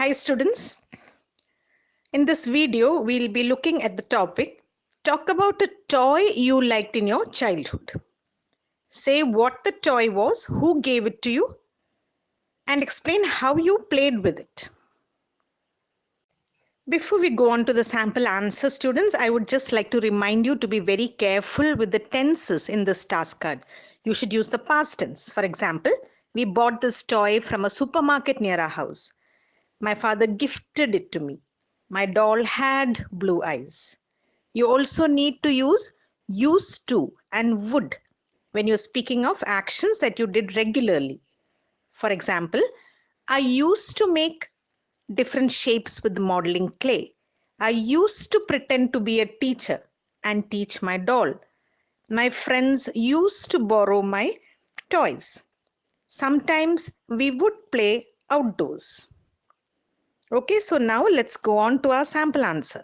Hi students, in this video we'll be looking at the topic talk about a toy you liked in your childhood. Say what the toy was, who gave it to you, and explain how you played with it. Before we go on to the sample answer, students, I would just like to remind you to be very careful with the tenses in this task card. You should use the past tense. For example, we bought this toy from a supermarket near our house. My father gifted it to me. My doll had blue eyes. You also need to use used to and would when you're speaking of actions that you did regularly. For example, I used to make different shapes with modeling clay. I used to pretend to be a teacher and teach my doll. My friends used to borrow my toys. Sometimes we would play outdoors. Okay, so now let's go on to our sample answer.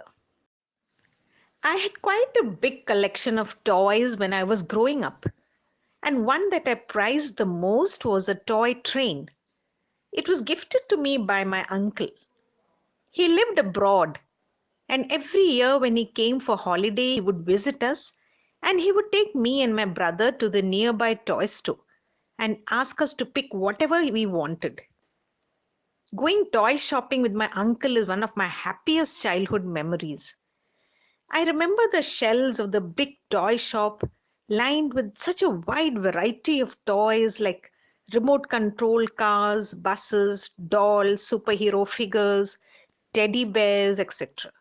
I had quite a big collection of toys when I was growing up, and one that I prized the most was a toy train. It was gifted to me by my uncle. He lived abroad, and every year when he came for holiday, he would visit us and he would take me and my brother to the nearby toy store and ask us to pick whatever we wanted. Going toy shopping with my uncle is one of my happiest childhood memories. I remember the shelves of the big toy shop lined with such a wide variety of toys like remote control cars, buses, dolls, superhero figures, teddy bears, etc.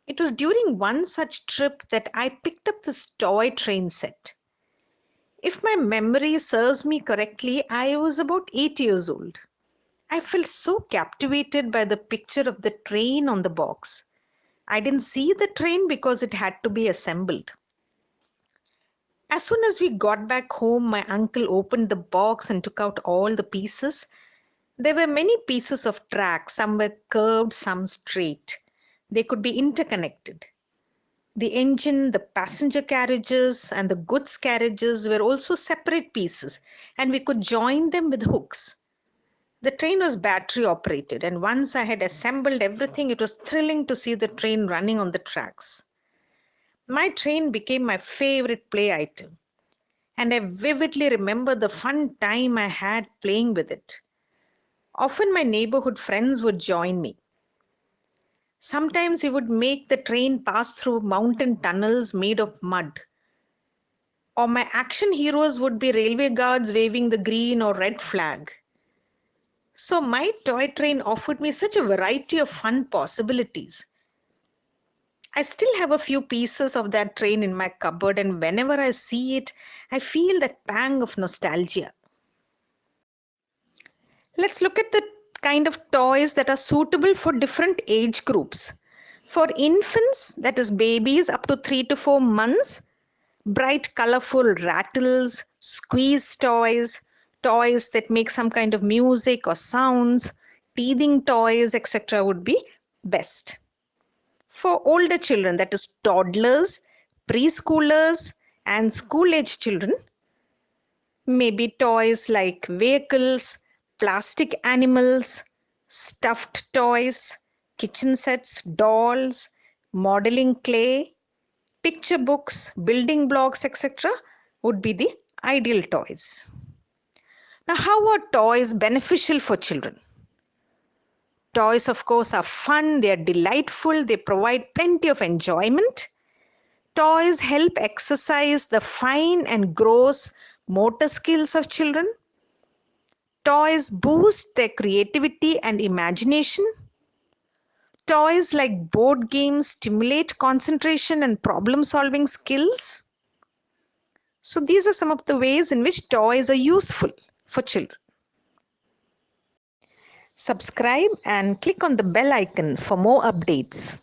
It was during one such trip that I picked up this toy train set. If my memory serves me correctly, I was about 8 years old. I felt so captivated by the picture of the train on the box. I didn't see the train because it had to be assembled. As soon as we got back home, my uncle opened the box and took out all the pieces. There were many pieces of track. Some were curved, some straight. They could be interconnected. The engine, the passenger carriages, and the goods carriages were also separate pieces, and we could join them with hooks. The train was battery operated, and once I had assembled everything, it was thrilling to see the train running on the tracks. My train became my favorite play item, and I vividly remember the fun time I had playing with it. Often my neighborhood friends would join me. Sometimes we would make the train pass through mountain tunnels made of mud. Or my action heroes would be railway guards waving the green or red flag. So my toy train offered me such a variety of fun possibilities. I still have a few pieces of that train in my cupboard, and whenever I see it, I feel that pang of nostalgia. Let's look at the kind of toys that are suitable for different age groups. For infants, that is babies up to 3 to 4 months, bright colorful rattles, squeeze toys, toys that make some kind of music or sounds, teething toys, etc. would be best. For older children, that is toddlers, preschoolers, and school-age children, maybe toys like vehicles, plastic animals, stuffed toys, kitchen sets, dolls, modeling clay, picture books, building blocks, etc. would be the ideal toys. Now, how are toys beneficial for children? Toys, of course, are fun, they are delightful, they provide plenty of enjoyment. Toys help exercise the fine and gross motor skills of children. Toys boost their creativity and imagination. Toys like board games stimulate concentration and problem-solving skills. So these are some of the ways in which toys are useful for children. Subscribe and click on the bell icon for more updates.